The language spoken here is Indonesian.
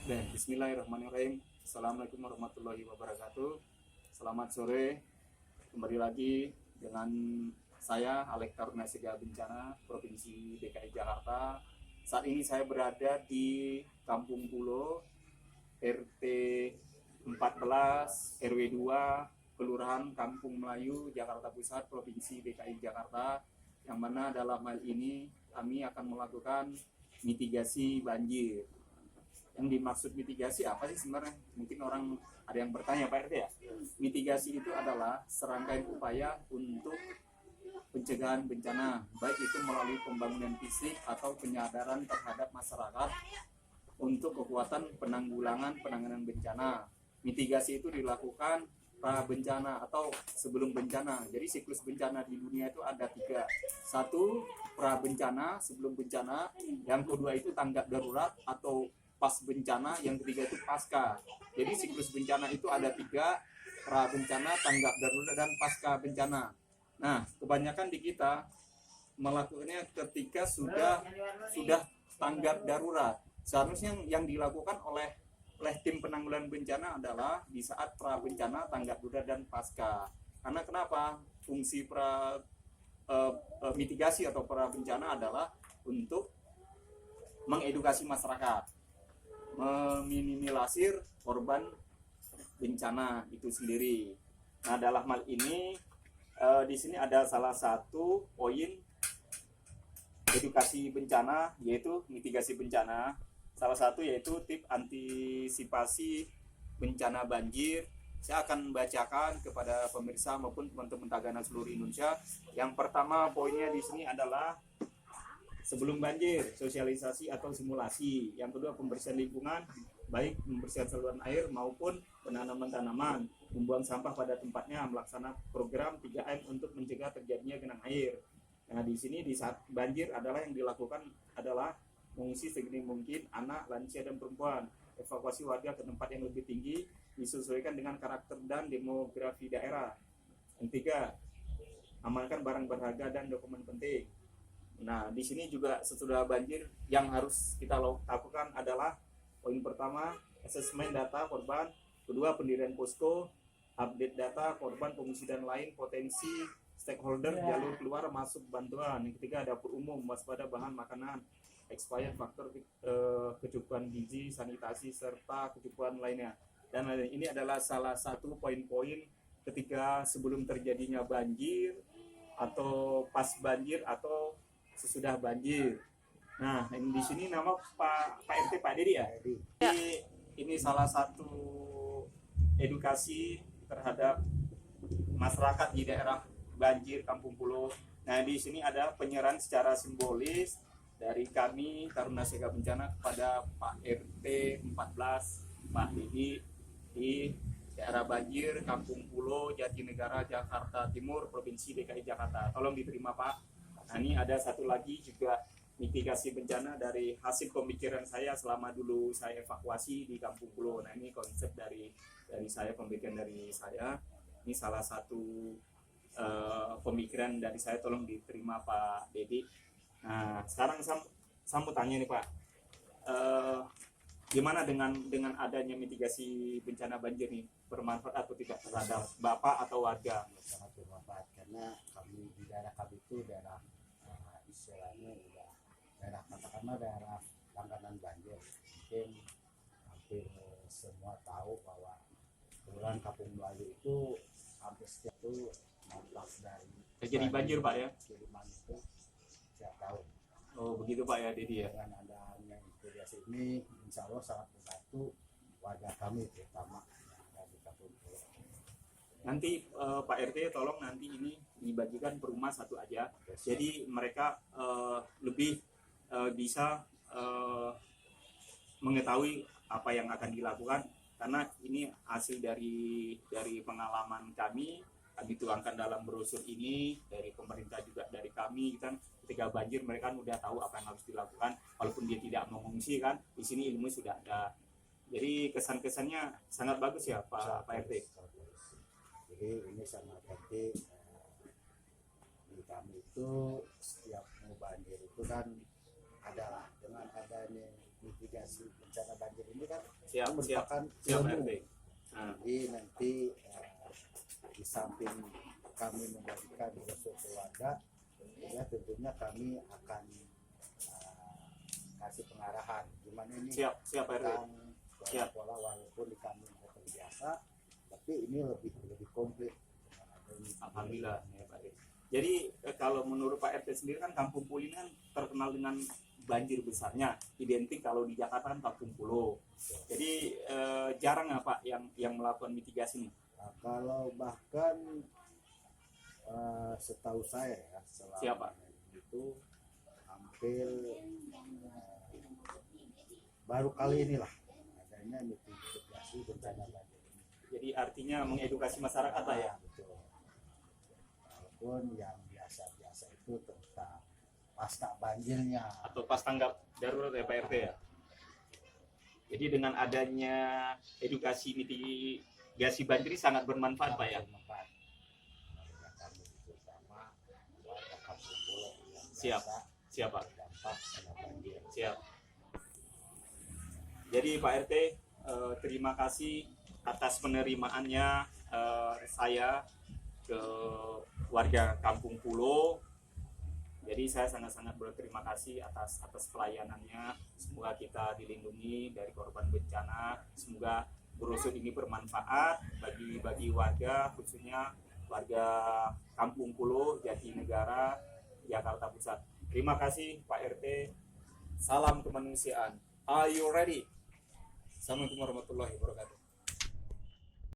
Bismillahirrahmanirrahim. Assalamualaikum warahmatullahi wabarakatuh. Selamat sore. Kembali lagi dengan saya Alek Taruna Sega Bencana Provinsi DKI Jakarta. Saat ini saya berada di Kampung Pulo, RT 14 RW 2, Kelurahan Kampung Melayu, Jakarta Pusat, Provinsi DKI Jakarta, yang mana dalam hal ini kami akan melakukan mitigasi banjir. Yang dimaksud mitigasi apa sih sebenarnya? Mungkin orang ada yang bertanya, Pak RT ya. Mitigasi itu adalah serangkaian upaya untuk pencegahan bencana, baik itu melalui pembangunan fisik atau penyadaran terhadap masyarakat untuk kekuatan penanggulangan penanganan bencana. Mitigasi itu dilakukan pra bencana atau sebelum bencana. Jadi siklus bencana di dunia itu ada 3. 1, pra bencana, sebelum bencana. Yang kedua itu tanggap darurat atau pas bencana. Yang ketiga itu pasca. Jadi siklus bencana itu ada 3, pra bencana, tanggap darurat, dan pasca bencana. Nah, kebanyakan di kita melakukannya ketika sudah tanggap darurat. Seharusnya yang dilakukan oleh tim penanggulangan bencana adalah di saat pra bencana, tanggap darurat, dan pasca. Karena kenapa? Fungsi mitigasi atau pra bencana adalah untuk mengedukasi masyarakat, meminimalisir korban bencana itu sendiri. Nah, dalam hal ini di sini ada salah satu poin edukasi bencana, yaitu mitigasi bencana. Salah satu yaitu tip antisipasi bencana banjir. Saya akan bacakan kepada pemirsa maupun teman-teman Tagana seluruh Indonesia. Yang pertama poinnya di sini adalah sebelum banjir, sosialisasi atau simulasi. Yang kedua, pembersihan lingkungan, baik pembersihan saluran air maupun penanaman tanaman, membuang sampah pada tempatnya, melaksanakan program 3M untuk mencegah terjadinya genangan air. Nah, di sini di saat banjir adalah yang dilakukan adalah mengungsi segini mungkin anak, lansia, dan perempuan. Evakuasi warga ke tempat yang lebih tinggi disesuaikan dengan karakter dan demografi daerah. Yang 3, amankan barang berharga dan dokumen penting. Nah, di sini juga sesudah banjir yang harus kita lakukan adalah poin pertama, asesmen data korban. Kedua, pendirian posko, update data korban, pengungsi dan lain potensi stakeholder, jalur keluar masuk bantuan. Yang ketiga, dapur umum, waspada bahan makanan, expired faktor kecukupan gizi, sanitasi, serta kecukupan lainnya. Dan ini adalah salah satu poin-poin ketika sebelum terjadinya banjir, atau pas banjir, atau sesudah banjir. Nah, di sini nama Pak RT Pak Dedi ya. Ini salah satu edukasi terhadap masyarakat di daerah banjir Kampung Pulo. Nah, di sini ada penyerahan secara simbolis dari kami Taruna Sega Bencana kepada Pak RT 14 Pak Dedi di daerah banjir Kampung Pulo, Jatinegara, Jakarta Timur, Provinsi DKI Jakarta. Tolong diterima, Pak. Nah, ini ada satu lagi juga mitigasi bencana dari hasil pemikiran saya selama dulu saya evakuasi di Kampung Pulo. Nah, ini konsep dari saya, pemikiran dari saya. Ini salah satu pemikiran dari saya, tolong diterima Pak Dedi. Nah, sekarang saya mau tanya nih Pak, gimana dengan adanya mitigasi bencana banjir nih, bermanfaat atau tidak terhadap Bapak atau warga? Sangat bermanfaat karena kami di daerah kami itu daerah istilahnya daerah katakanlah daerah langganan banjir. Mungkin hampir semua tahu bahwa Kelurahan Kampung Melayu itu hampir setiap itu dampak dari Terjadi banjir Pak ya? kiriman itu setiap tahun. Oh begitu Pak ya Dedi ya? Dengan adanya mitigasi ini insya Allah sangat membantu warga kami terutama yang ada di Kampung Pulo. Nanti Pak RT tolong nanti ini dibagikan per rumah satu aja. Jadi mereka lebih bisa mengetahui apa yang akan dilakukan, karena ini hasil dari pengalaman kami tuangkan dalam brosur ini, dari pemerintah juga dari kami kan. Ketika banjir mereka udah tahu apa yang harus dilakukan, walaupun dia tidak mengungsi kan, di sini ilmu sudah ada. Jadi kesan-kesannya sangat bagus ya Pak RT. Jadi ini sangat penting. Di kami itu setiap mau banjir itu kan adalah dengan adanya mitigasi bencana banjir ini kan Siap, Itu siap, merupakan siap Pak ilmu. RT. Nah, Jadi nanti di samping kami membagikan brosur keluarga, ya tentunya kami akan kasih pengarahan gimana ini siap, siap Pak RT. tentang Siap. pola walaupun di kami terbiasa, tapi ini lebih komplit. Alhamdulillah ya Pak RT. Jadi kalau menurut Pak RT sendiri kan Kampung Pulo ini kan terkenal dengan banjir besarnya, identik kalau di Jakarta kan Kampung Pulo. Jadi jarang ya Pak yang melakukan mitigasi ini. Nah, kalau bahkan setahu saya ya selama Siapa? itu hampir baru kali inilah adanya mitigasi bencana banjir ini. Jadi artinya mengedukasi masyarakat Pak ya. Betul. Walaupun yang biasa-biasa itu tentang pasca banjirnya. Atau pas tanggap darurat ya Pak RT ya. Jadi dengan adanya edukasi mitigasi banjir ini sangat bermanfaat Pak ya. Bermanfaat. Warga kami itu sama warga Kampung Pulo yang Siap. biasa Siap Pak. terdampak kena banjir. Siap. Jadi Pak RT terima kasih atas penerimaannya saya ke warga Kampung Pulo. Jadi saya sangat-sangat berterima kasih atas pelayanannya. Semoga kita dilindungi dari korban bencana. Semoga brosur ini bermanfaat bagi warga, khususnya warga Kampung Pulo, Jatinegara, Jakarta Pusat. Terima kasih Pak RT. Salam kemanusiaan. Are you ready? Assalamualaikum warahmatullahi wabarakatuh.